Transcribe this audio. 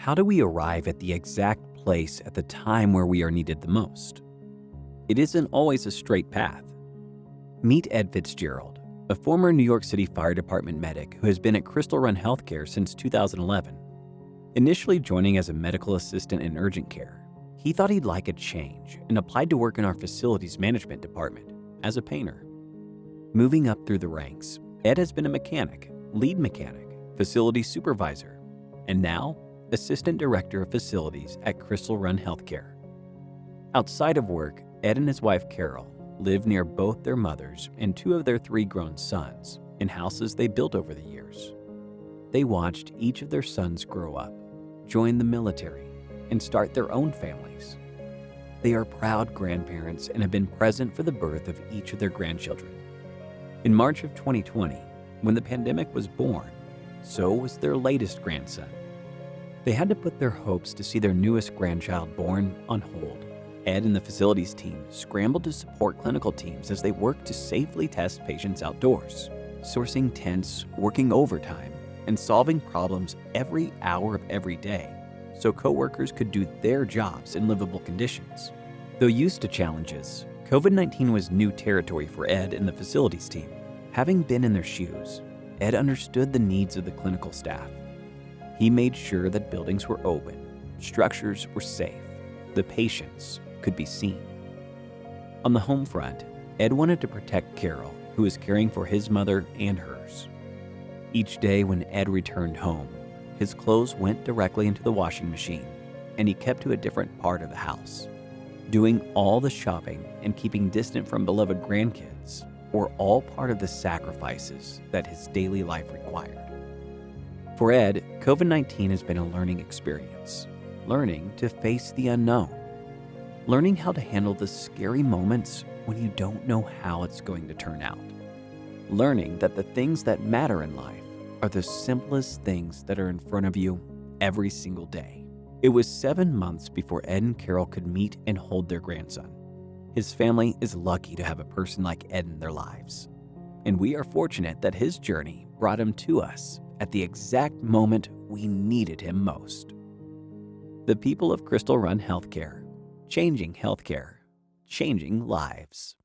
How do we arrive at the exact place at the time where we are needed the most? It isn't always a straight path. Meet Ed Fitzgerald, a former New York City Fire Department medic who has been at Crystal Run Healthcare since 2011. Initially joining as a medical assistant in urgent care, he thought he'd like a change and applied to work in our facilities management department as a painter. Moving up through the ranks, Ed has been a mechanic, lead mechanic, facility supervisor, and now assistant director of facilities at Crystal Run Healthcare. Outside of work, Ed and his wife Carol live near both their mothers and two of their three grown sons in houses they built over the years. They watched each of their sons grow up, join the military, and start their own families. They are proud grandparents and have been present for the birth of each of their grandchildren. In March of 2020, when the pandemic was born, so was their latest grandson. They had to put their hopes to see their newest grandchild born on hold. Ed and the facilities team scrambled to support clinical teams as they worked to safely test patients outdoors, sourcing tents, working overtime, and solving problems every hour of every day so coworkers could do their jobs in livable conditions. Though used to challenges, COVID-19 was new territory for Ed and the facilities team. Having been in their shoes, Ed understood the needs of the clinical staff. He made sure that buildings were open, structures were safe, the patients could be seen. On the home front, Ed wanted to protect Carol, who was caring for his mother and hers. Each day when Ed returned home, his clothes went directly into the washing machine, and he kept to a different part of the house. Doing all the shopping and keeping distant from beloved grandkids were all part of the sacrifices that his daily life required. For Ed, COVID-19 has been a learning experience, learning to face the unknown, learning how to handle the scary moments when you don't know how it's going to turn out, learning that the things that matter in life are the simplest things that are in front of you every single day. It was 7 months before Ed and Carol could meet and hold their grandson. His family is lucky to have a person like Ed in their lives, and we are fortunate that his journey brought him to us at the exact moment we needed him most. The people of Crystal Run Healthcare, changing healthcare, changing lives.